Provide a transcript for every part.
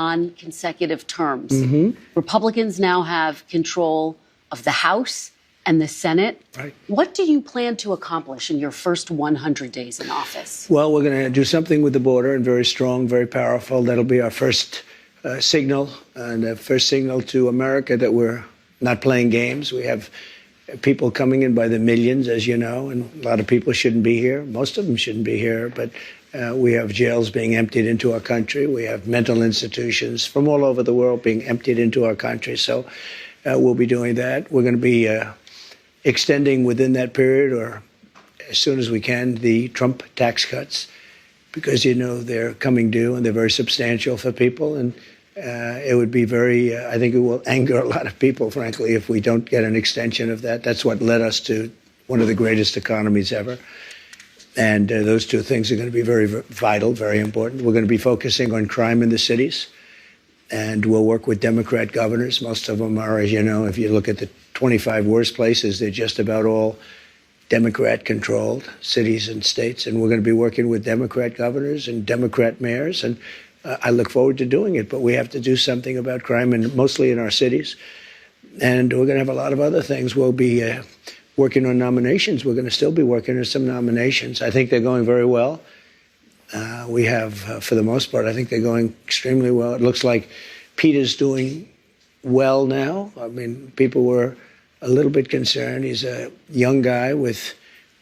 non-consecutive terms. Republicans now have control of the House and the Senate. Right. What do you plan to accomplish in your first 100 days in office? Well, we're going to do something with the border, and very strong, very powerful. That'll be our first signal, and the first signal to America that we're not playing games. We have people coming in by the millions, as you know, and a lot of people shouldn't be here. Most of them shouldn't be here, but we have jails being emptied into our country. We have mental institutions from all over the world being emptied into our country. So we'll be doing that. We're going to be extending within that period, or as soon as we can, the Trump tax cuts, because, you know, they're coming due and they're very substantial for people. And it would be very, I think it will anger a lot of people, frankly, if we don't get an extension of that. That's what led us to one of the greatest economies ever. And those two things are going to be very vital, very important. We're going to be focusing on crime in the cities. And we'll work with Democrat governors. Most of them are, as you know, if you look at the 25 worst places, they're just about all Democrat-controlled cities and states. And we're going to be working with Democrat governors and Democrat mayors. And I look forward to doing it. But we have to do something about crime, and mostly in our cities. And we're going to have a lot of other things. We'll be working on nominations. We're going to still be working on some nominations. I think they're going very well. We have, for the most part, I think they're going extremely well. It looks like Peter's doing well now. I mean, people were a little bit concerned. He's a young guy with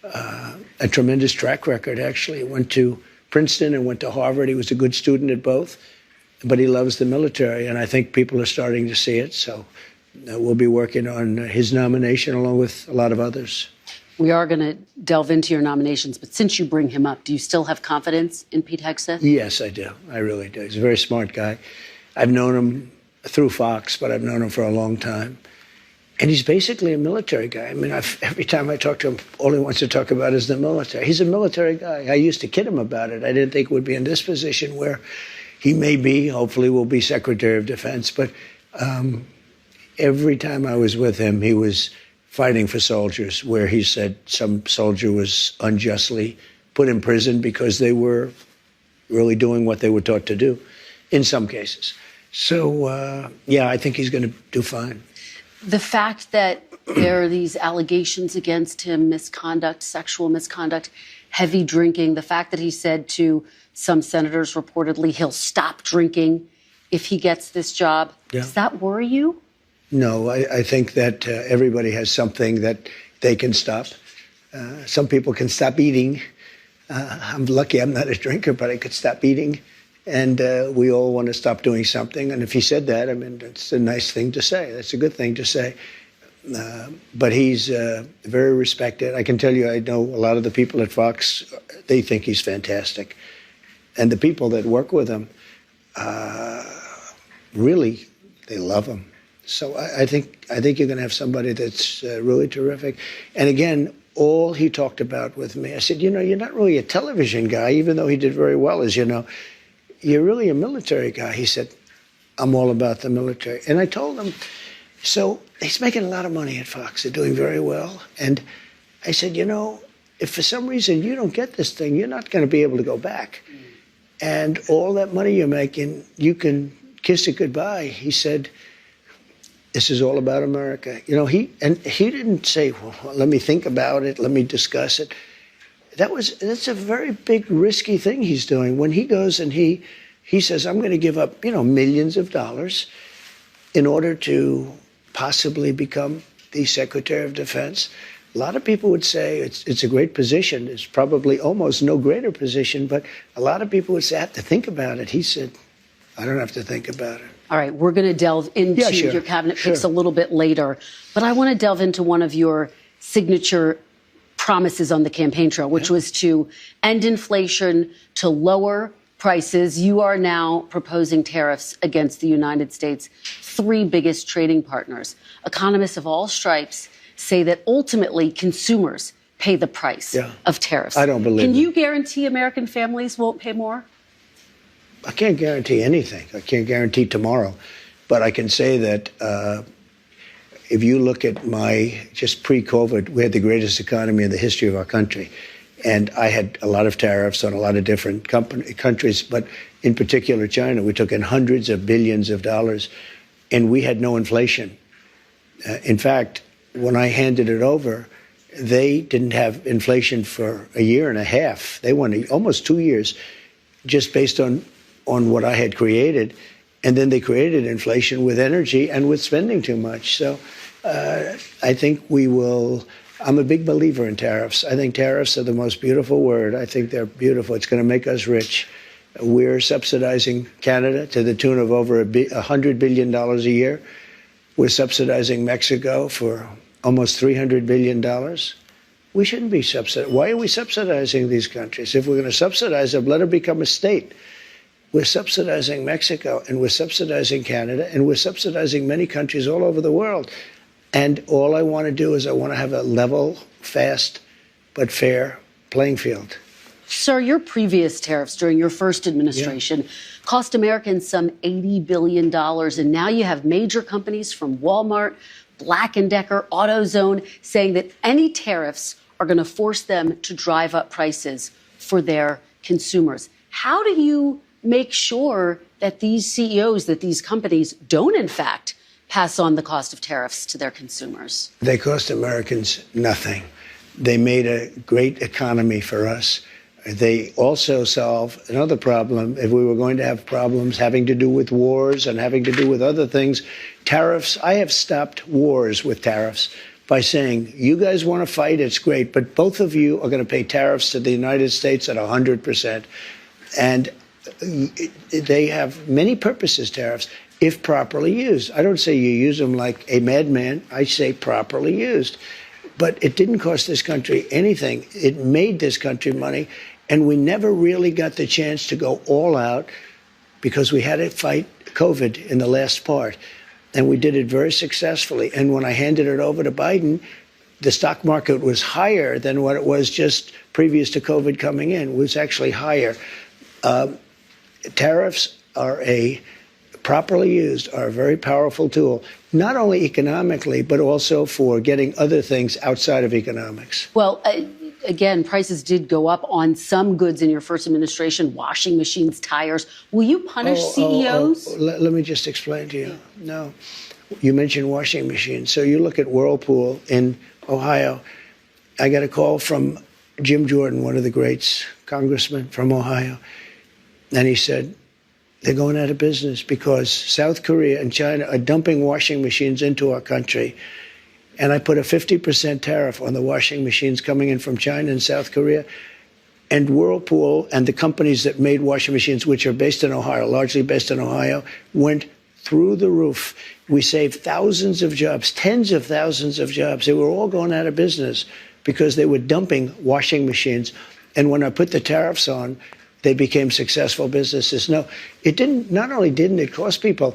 a tremendous track record, actually. He went to Princeton and went to Harvard. He was a good student at both, but he loves the military, and I think people are starting to see it. So we'll be working on his nomination along with a lot of others. We are going to delve into your nominations, but since you bring him up, do you still have confidence in Pete Hegseth? Yes, I do. I really do. He's a very smart guy. I've known him through Fox, but I've known him for a long time. And he's basically a military guy. I mean, every time I talk to him, all he wants to talk about is the military. He's a military guy. I used to kid him about it. I didn't think he would be in this position where he may be, hopefully will be Secretary of Defense. But every time I was with him, he was fighting for soldiers, where he said some soldier was unjustly put in prison because they were really doing what they were taught to do, in some cases. So, yeah, I think he's going to do fine. The fact that there are these allegations against him, misconduct, sexual misconduct, heavy drinking, the fact that he said to some senators reportedly he'll stop drinking if he gets this job, does that worry you? No, I think that everybody has something that they can stop. Some people can stop eating. I'm lucky I'm not a drinker, but I could stop eating. And we all want to stop doing something. And if he said that, I mean, that's a nice thing to say. That's a good thing to say. But he's very respected. I can tell you, I know a lot of the people at Fox, they think he's fantastic. And the people that work with him, really, they love him. So I think you're going to have somebody that's really terrific. And again, all he talked about with me, I said, you know, you're not really a television guy, even though he did very well, as you know. You're really a military guy. He said, I'm all about the military. And I told him, so he's making a lot of money at Fox. They're doing very well. And I said, you know, if for some reason you don't get this thing, you're not going to be able to go back. And all that money you're making, you can kiss it goodbye. He said, this is all about America. You know, he didn't say, well, let me think about it, let me discuss it. That's a very big, risky thing he's doing. When he goes and he says, I'm going to give up, you know, millions of dollars in order to possibly become the Secretary of Defense. A lot of people would say it's a great position. It's probably almost no greater position, but a lot of people would say, I have to think about it. He said, I don't have to think about it. All right, we're going to delve into your cabinet picks a little bit later, but I want to delve into one of your signature promises on the campaign trail, which was to end inflation, to lower prices. You are now proposing tariffs against the United States' three biggest trading partners. Economists of all stripes say that ultimately consumers pay the price of tariffs. I don't believe Can you guarantee American families won't pay more? I can't guarantee anything. I can't guarantee tomorrow. But I can say that if you look at just pre-COVID, we had the greatest economy in the history of our country. And I had a lot of tariffs on a lot of different countries, but in particular China. We took in hundreds of billions of dollars, and we had no inflation. In fact, when I handed it over, they didn't have inflation for a year and a half. They went almost 2 years just based on what I had created. And then they created inflation with energy and with spending too much. So I think I'm a big believer in tariffs. I think tariffs are the most beautiful word. I think they're beautiful. It's going to make us rich. We're subsidizing Canada to the tune of over $100 billion a year. We're subsidizing Mexico for almost $300 billion. We shouldn't be subsidizing. Why are we subsidizing these countries? If we're going to subsidize them, let them become a state. We're subsidizing Mexico, and we're subsidizing Canada, and we're subsidizing many countries all over the world. And all I want to do is I want to have a level, fast, but fair playing field. Sir, your previous tariffs during your first administration cost Americans some $80 billion. And now you have major companies from Walmart, Black & Decker, AutoZone saying that any tariffs are going to force them to drive up prices for their consumers. How do you make sure that these CEOs, that these companies don't, in fact, pass on the cost of tariffs to their consumers? They cost Americans nothing. They made a great economy for us. They also solve another problem. If we were going to have problems having to do with wars and having to do with other things, tariffs, I have stopped wars with tariffs by saying, you guys want to fight, it's great, but both of you are going to pay tariffs to the United States at 100%. And they have many purposes, tariffs, if properly used. I don't say you use them like a madman. I say properly used. But it didn't cost this country anything. It made this country money. And we never really got the chance to go all out because we had to fight COVID in the last part. And we did it very successfully. And when I handed it over to Biden, the stock market was higher than what it was just previous to COVID coming in. It was actually higher. Tariffs are properly used, are a very powerful tool, not only economically, but also for getting other things outside of economics. Well, again, prices did go up on some goods in your first administration, washing machines, tires. Will you punish CEOs? Let me just explain to you. No. You mentioned washing machines. So you look at Whirlpool in Ohio. I got a call from Jim Jordan, one of the greats, congressman from Ohio. And he said, they're going out of business because South Korea and China are dumping washing machines into our country. And I put a 50% tariff on the washing machines coming in from China and South Korea. And Whirlpool and the companies that made washing machines, which are based in Ohio, largely based in Ohio, went through the roof. We saved thousands of jobs, tens of thousands of jobs. They were all going out of business because they were dumping washing machines. And when I put the tariffs on, they became successful businesses. No, it didn't. Not only didn't it cost people,